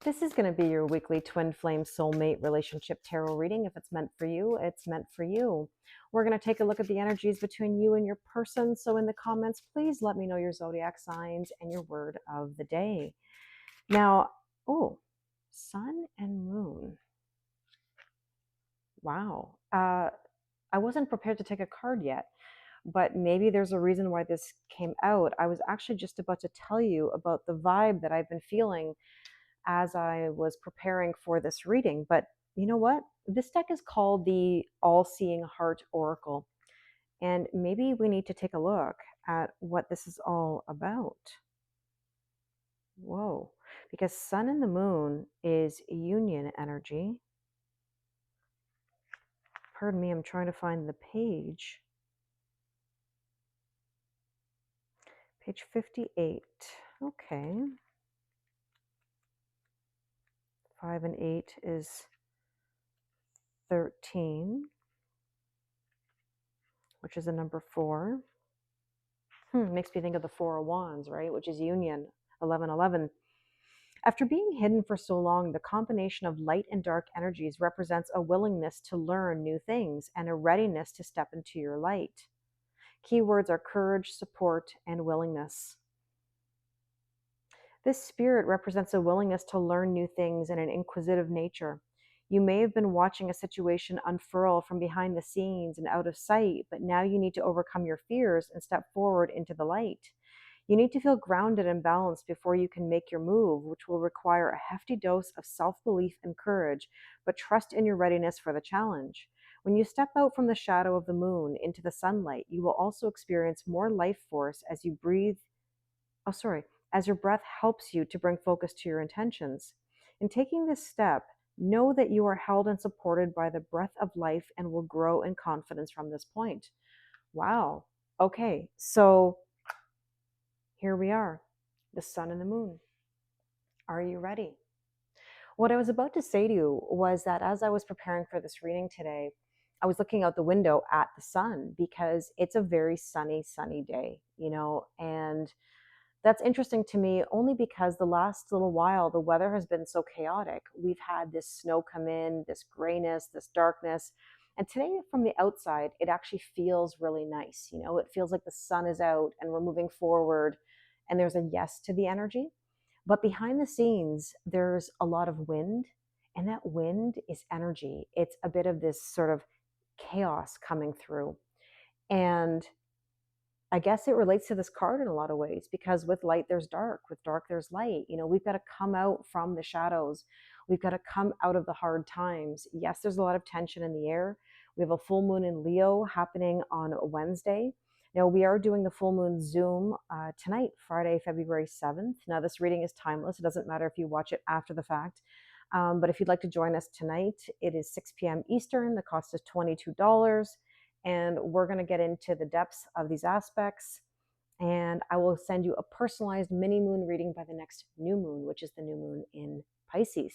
This is going to be your weekly twin flame soulmate relationship tarot reading. If it's meant for you, it's meant for you. We're going to take a look at the energies between you and your person. So, in the comments, please let me know your zodiac signs and your word of the day. Now, oh, sun and moon. Wow. I wasn't prepared to take a card yet, but maybe there's a reason why this came out. I was actually just about to tell you about the vibe that I've been feeling as I was preparing for this reading. But you know what? This deck is called the All Seeing Heart Oracle. And maybe we need to take a look at what this is all about. Whoa. Because Sun and the Moon is union energy. Pardon me, I'm trying to find the page. Page 58. Okay. 5 and 8 is 13, which is a number 4. Makes me think of the Four of Wands, right? Which is union, 1111. After being hidden for so long, the combination of light and dark energies represents a willingness to learn new things and a readiness to step into your light. Keywords are courage, support, and willingness. This spirit represents a willingness to learn new things and an inquisitive nature. You may have been watching a situation unfurl from behind the scenes and out of sight, but now you need to overcome your fears and step forward into the light. You need to feel grounded and balanced before you can make your move, which will require a hefty dose of self-belief and courage, but trust in your readiness for the challenge. When you step out from the shadow of the moon into the sunlight, you will also experience more life force as you breathe. Oh, sorry, as your breath helps you to bring focus to your intentions. In taking this step, know that you are held and supported by the breath of life and will grow in confidence from this point. Wow. Okay, so here we are, the sun and the moon. Are you ready? What I was about to say to you was that as I was preparing for this reading today, I was looking out the window at the sun because it's a very sunny day, and that's interesting to me only because the last little while the weather has been so chaotic. We've had this snow come in, this grayness, this darkness. And today from the outside, it actually feels really nice. It feels like the sun is out and we're moving forward and there's a yes to the energy. But behind the scenes, there's a lot of wind, and that wind is energy. It's a bit of this sort of chaos coming through. And I guess it relates to this card in a lot of ways because with light, there's dark. With dark, there's light. We've got to come out from the shadows. We've got to come out of the hard times. Yes, there's a lot of tension in the air. We have a full moon in Leo happening on Wednesday. Now, we are doing the full moon Zoom tonight, Friday, February 7th. Now, this reading is timeless. It doesn't matter if you watch it after the fact. But if you'd like to join us tonight, it is 6 p.m. Eastern. The cost is $22. And we're going to get into the depths of these aspects. And I will send you a personalized mini moon reading by the next new moon, which is the new moon in Pisces.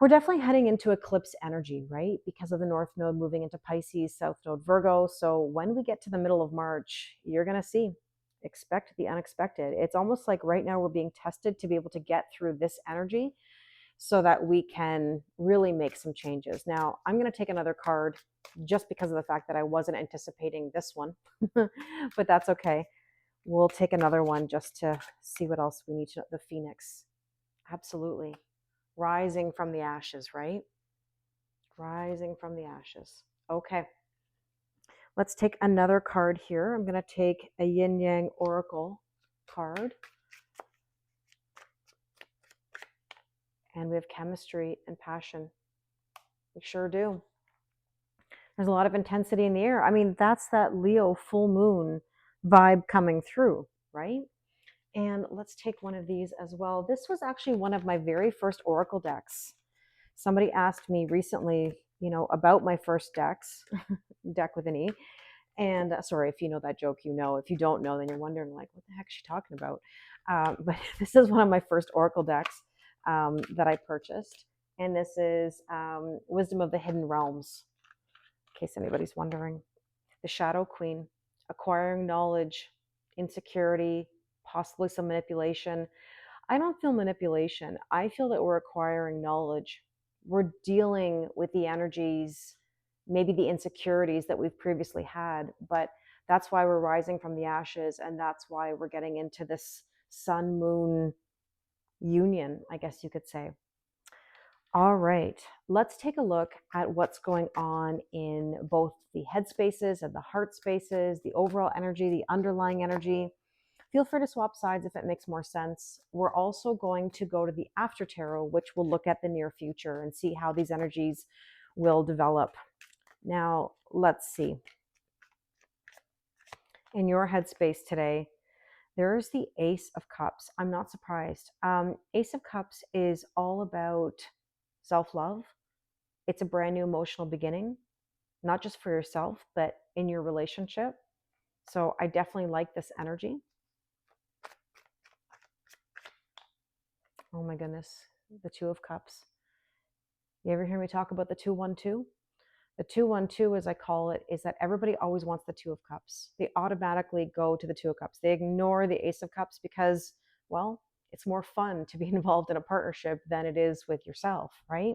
We're definitely heading into eclipse energy, right? Because of the North Node moving into Pisces, South Node Virgo. So when we get to the middle of March, you're going to see, expect the unexpected. It's almost like right now we're being tested to be able to get through this energy so that we can really make some changes. Now, I'm going to take another card just because of the fact that I wasn't anticipating this one, but that's okay. We'll take another one just to see what else we need to know. The Phoenix. Absolutely. Rising from the ashes, right? Rising from the ashes. Okay. Let's take another card here. I'm going to take a Yin Yang Oracle card. And we have chemistry and passion. We sure do. There's a lot of intensity in the air. I mean, that's that Leo full moon vibe coming through, right? And let's take one of these as well. This was actually one of my very first Oracle decks. Somebody asked me recently, about my first decks, deck with an E. And sorry, if you know that joke, If you don't know, then you're wondering, like, what the heck is she talking about? But this is one of my first Oracle decks that I purchased. And this is Wisdom of the Hidden Realms, in case anybody's wondering. The Shadow Queen, acquiring knowledge, insecurity, possibly some manipulation. I don't feel manipulation. I feel that we're acquiring knowledge. We're dealing with the energies, maybe the insecurities that we've previously had, but that's why we're rising from the ashes. And that's why we're getting into this sun moon union, I guess you could say. All right, let's take a look at what's going on in both the head spaces and the heart spaces, the overall energy, the underlying energy. Feel free to swap sides if it makes more sense. We're also going to go to the after tarot, which will look at the near future and see how these energies will develop. Now, let's see. In your headspace today, there's the Ace of Cups. I'm not surprised. Ace of Cups is all about self-love. It's a brand new emotional beginning, not just for yourself, but in your relationship. So I definitely like this energy. Oh my goodness, the Two of Cups. You ever hear me talk about the 212? The 212, as I call it, is that everybody always wants the Two of Cups. They automatically go to the Two of Cups. They ignore the Ace of Cups because, well, it's more fun to be involved in a partnership than it is with yourself, right?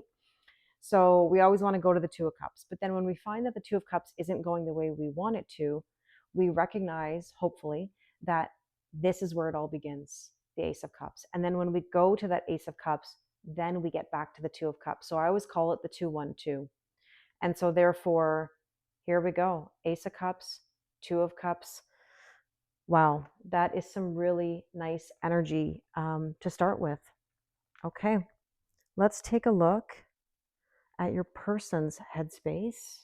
So we always want to go to the Two of Cups. But then when we find that the Two of Cups isn't going the way we want it to, we recognize, hopefully, that this is where it all begins, the Ace of Cups. And then when we go to that Ace of Cups, then we get back to the Two of Cups. So I always call it the 212. And so therefore, here we go. Ace of Cups, Two of Cups. Wow, that is some really nice energy to start with. Okay, let's take a look at your person's headspace.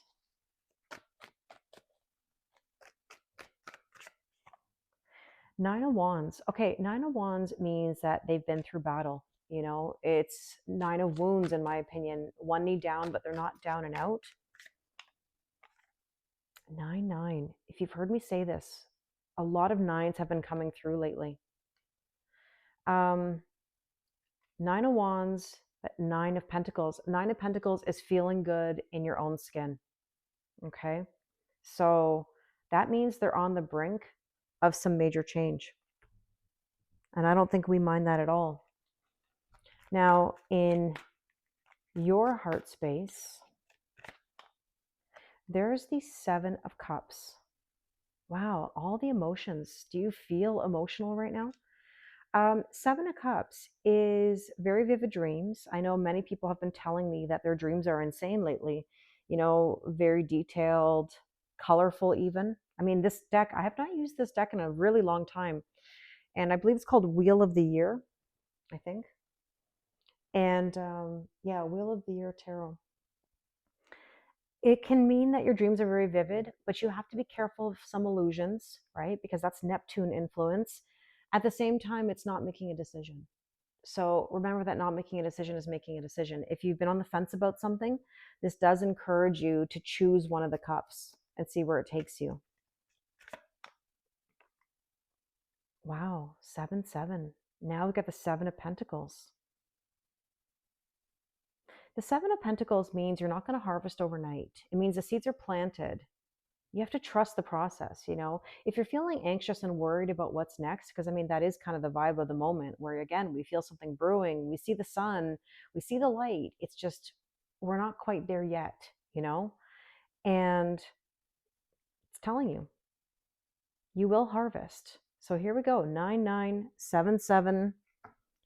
Nine of Wands. Okay, Nine of Wands means that they've been through battle. You know, it's Nine of Wounds, in my opinion. One knee down, but they're not down and out. 9-9. If you've heard me say this, a lot of nines have been coming through lately. Um, Nine of Wands, but Nine of Pentacles. Nine of Pentacles is feeling good in your own skin. Okay, so that means they're on the brink of some major change. And I don't think we mind that at all. Now, in your heart space, there's the Seven of Cups. Wow, all the emotions. Do you feel emotional right now? Seven of Cups is very vivid dreams. I know many people have been telling me that their dreams are insane lately. You know, very detailed, colorful even. I mean, this deck, I have not used this deck in a really long time. And I believe it's called Wheel of the Year, I think. And yeah, Wheel of the Year Tarot. It can mean that your dreams are very vivid, but you have to be careful of some illusions, right? Because that's Neptune influence. At the same time, it's not making a decision. So remember that not making a decision is making a decision. If you've been on the fence about something, this does encourage you to choose one of the cups and see where it takes you. Wow, 7-7. Now we got the Seven of Pentacles. The Seven of Pentacles means you're not going to harvest overnight. It means the seeds are planted. You have to trust the process, you know. If you're feeling anxious and worried about what's next, because I mean, that is kind of the vibe of the moment where, again, we feel something brewing, we see the sun, we see the light. It's just, we're not quite there yet, you know. And it's telling you, you will harvest. So here we go, 9-9-7-7.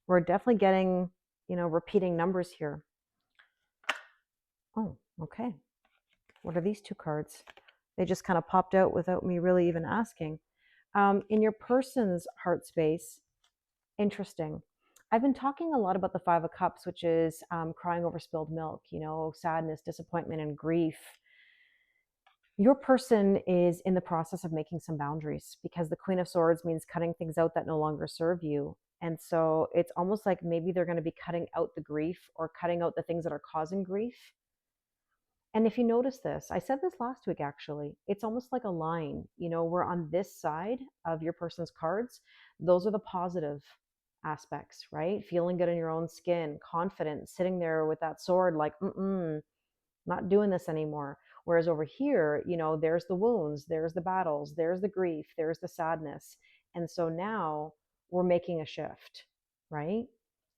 We're definitely getting, you know, repeating numbers here. Oh, okay. What are these two cards? They just kind of popped out without me really even asking. In your person's heart space, interesting. I've been talking a lot about the Five of Cups, which is crying over spilled milk, you know, sadness, disappointment, and grief. Your person is in the process of making some boundaries because the Queen of Swords means cutting things out that no longer serve you. And so it's almost like maybe they're going to be cutting out the grief or cutting out the things that are causing grief. And if you notice this, I said this last week actually, it's almost like a line. You know, we're on this side of your person's cards. Those are the positive aspects, right? Feeling good in your own skin, confident, sitting there with that sword like, not doing this anymore. Whereas over here, you know, there's the wounds, there's the battles, there's the grief, there's the sadness. And so now we're making a shift, right?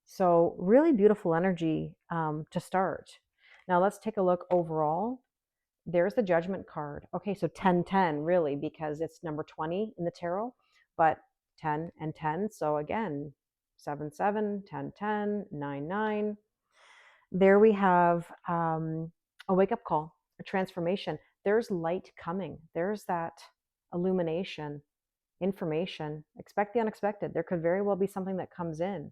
So really beautiful energy to start. Now let's take a look overall. There's the Judgment card. Okay, so 10-10 really, because it's number 20 in the tarot, but 10 and 10. So again, 7-7, 10-10, 9-9. There we have a wake-up call, a transformation. There's light coming. There's that illumination, information. Expect the unexpected. There could very well be something that comes in.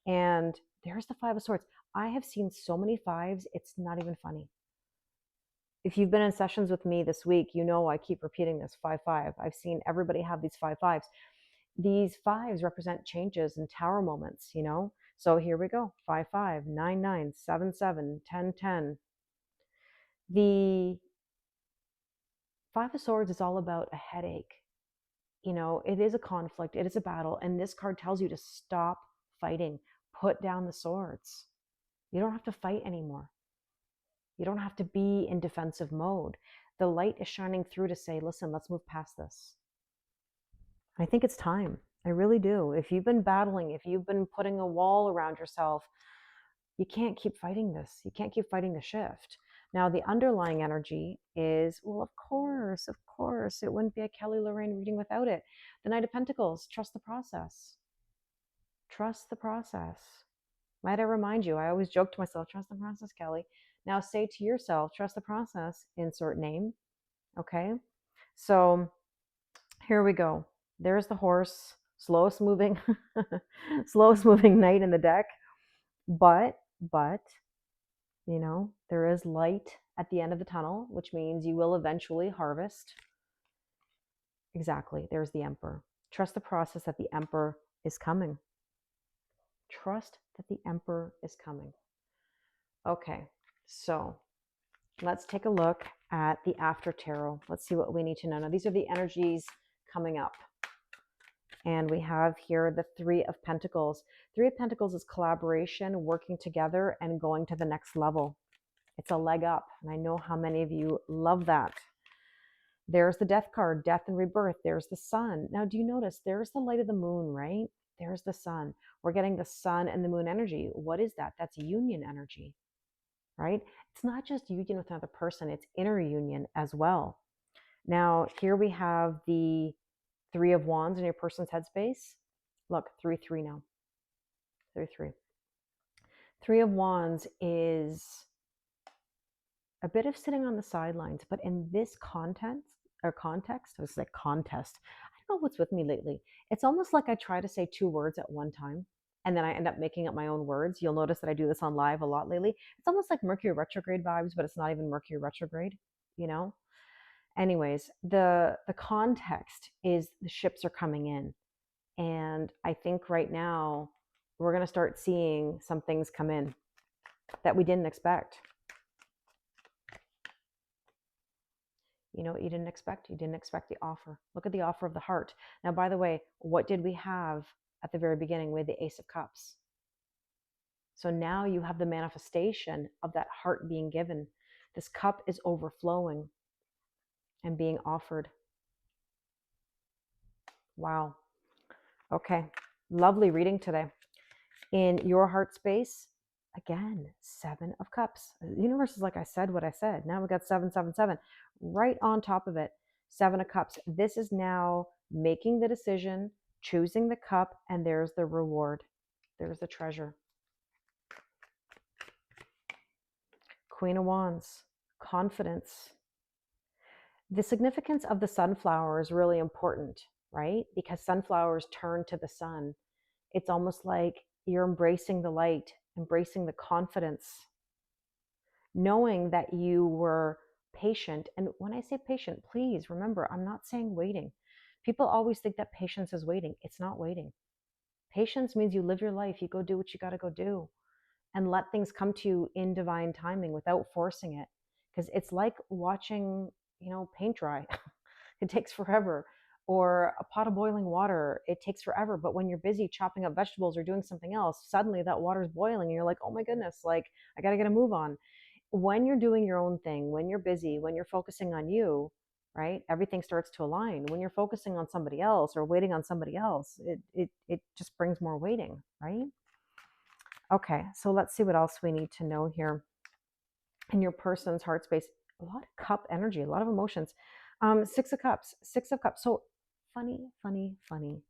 And there's the Five of Swords. I have seen so many fives, it's not even funny. If you've been in sessions with me this week, you know I keep repeating this 5-5. I've seen everybody have these 5-5s. These fives represent changes and tower moments, you know? So here we go, 5-5, 9-9, 7-7, 10-10. The Five of Swords is all about a headache. You know, it is a conflict, it is a battle, and this card tells you to stop fighting. Put down the swords. You don't have to fight anymore. You don't have to be in defensive mode. The light is shining through to say, listen, let's move past this. I think it's time. I really do. If you've been battling, if you've been putting a wall around yourself, you can't keep fighting this. You can't keep fighting the shift. Now, the underlying energy is, well, of course, it wouldn't be a Kelly Lorraine reading without it. The Knight of Pentacles, trust the process. Trust the process. Might I remind you, I always joke to myself, trust the process, Kelly. Now say to yourself, trust the process, insert name. Okay. So here we go. There's the horse, slowest moving, slowest moving knight in the deck. But, you know, there is light at the end of the tunnel, which means you will eventually harvest. Exactly. There's the Emperor. Trust the process that the Emperor is coming. Trust that the Emperor is coming. Okay, so let's take a look at the after tarot. Let's see what we need to know. Now, these are the energies coming up. And we have here the Three of Pentacles. Three of Pentacles is collaboration, working together, and going to the next level. It's a leg up, and I know how many of you love that. There's the Death card, death and rebirth. There's the sun. Now, do you notice there's the light of the moon, right? There's the sun. We're getting the sun and the moon energy. What is that? That's union energy, right? It's not just union with another person, it's inner union as well. Now, here we have the Three of Wands in your person's headspace. Look, 3-3 now. 3-3. Three of Wands is a bit of sitting on the sidelines, but in this context, I was like contest. I don't know what's with me lately. It's almost like I try to say two words at one time, and then I end up making up my own words. You'll notice that I do this on live a lot lately. It's almost like Mercury retrograde vibes, but it's not even Mercury retrograde, you know? Anyways, the context is the ships are coming in. And I think right now we're going to start seeing some things come in that we didn't expect. You know what you didn't expect? You didn't expect the offer. Look at the offer of the heart. Now, by the way, what did we have at the very beginning with the Ace of Cups? So now you have the manifestation of that heart being given. This cup is overflowing and being offered. Wow. Okay. Lovely reading today. In your heart space, again, 7 of Cups. The universe is like I said what I said. Now we got 7-7-7 right on top of it. 7 of Cups. This is now making the decision, choosing the cup, and there's the reward. There's the treasure. Queen of Wands, confidence. The significance of the sunflower is really important, right? Because sunflowers turn to the sun. It's almost like you're embracing the light, embracing the confidence, knowing that you were patient. And when I say patient, please remember, I'm not saying waiting. People always think that patience is waiting. It's not waiting. Patience means you live your life, you go do what you got to go do, and let things come to you in divine timing without forcing it. Because it's like watching, paint dry. It takes forever. Or a pot of boiling water, it takes forever. But when you're busy chopping up vegetables or doing something else, suddenly that water's boiling and you're like, oh my goodness, like I got to get a move on. When you're doing your own thing, when you're busy, when you're focusing on you, right? Everything starts to align. When you're focusing on somebody else or waiting on somebody else, it just brings more waiting, right? Okay, so let's see what else we need to know here. In your person's heart space, a lot of cup energy, a lot of emotions. Six of Cups, Six of Cups. So funny, funny, funny.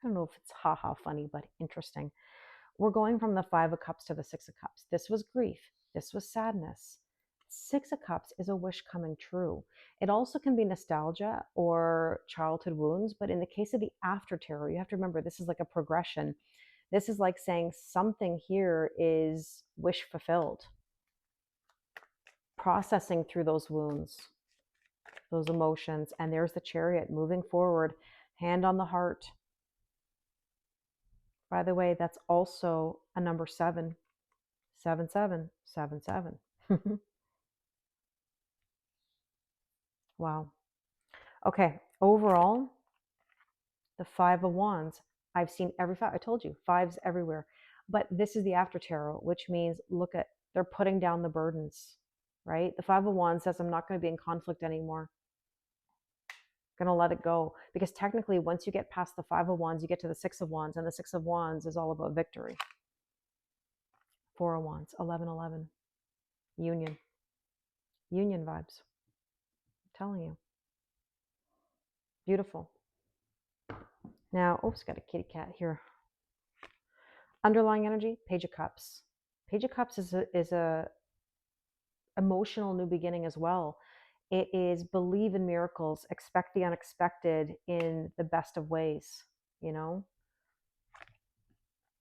I don't know if it's haha funny, but interesting. We're going from the Five of Cups to the Six of Cups. This was grief. This was sadness. Six of Cups is a wish coming true. It also can be nostalgia or childhood wounds, but in the case of the after tarot, you have to remember this is like a progression. This is like saying something here is wish fulfilled, processing through those wounds, those emotions. And there's the Chariot moving forward, hand on the heart. By the way, that's also a number 7. 7777. Wow. Okay. Overall, the Five of Wands. I've seen every five. I told you, fives everywhere. But this is the after tarot, which means look at, they're putting down the burdens, right? The Five of Wands says, I'm not going to be in conflict anymore. Going to let it go. Because technically, once you get past the Five of Wands, you get to the Six of Wands, and the Six of Wands is all about victory. Four of Wands, 1111. Union. Union vibes. I'm telling you. Beautiful. Now, oops, got a kitty cat here. Underlying energy, Page of Cups. Page of Cups is a emotional new beginning as well. It is believe in miracles, expect the unexpected in the best of ways, you know?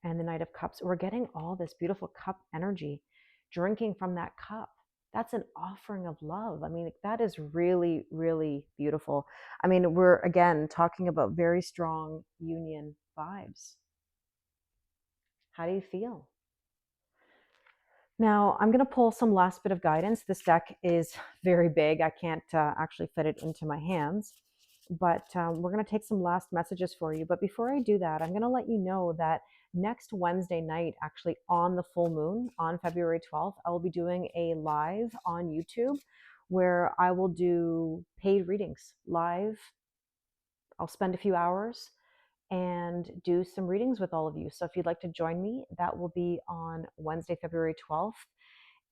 And the Knight of Cups. We're getting all this beautiful cup energy, drinking from that cup. That's an offering of love. I mean, that is really, really beautiful. I mean, we're again talking about very strong union vibes. How do you feel? Now, I'm going to pull some last bit of guidance. This deck is very big. I can't actually fit it into my hands, but we're going to take some last messages for you. But before I do that, I'm going to let you know that next Wednesday night, actually on the full moon, on February 12th, I will be doing a live on YouTube where I will do paid readings live. I'll spend a few hours and do some readings with all of you. So if you'd like to join me, that will be on Wednesday, February 12th.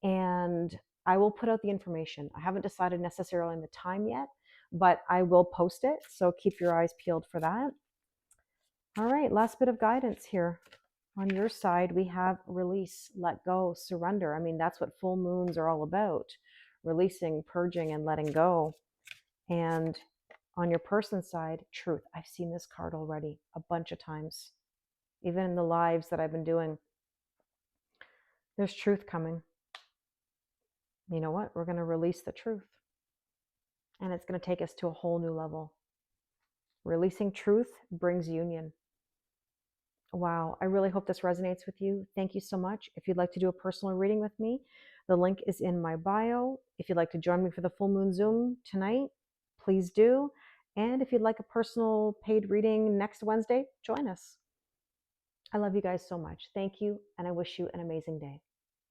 And I will put out the information. I haven't decided necessarily on the time yet, but I will post it. So keep your eyes peeled for that. All right, last bit of guidance here. On your side, we have release, let go, surrender. I mean, that's what full moons are all about. Releasing, purging, and letting go. And on your person's side, truth. I've seen this card already a bunch of times. Even in the lives that I've been doing, there's truth coming. You know what? We're going to release the truth. And it's going to take us to a whole new level. Releasing truth brings union. Wow. I really hope this resonates with you. Thank you so much. If you'd like to do a personal reading with me, the link is in my bio. If you'd like to join me for the full moon Zoom tonight, please do. And if you'd like a personal paid reading next Wednesday, join us. I love you guys so much. Thank you. And I wish you an amazing day.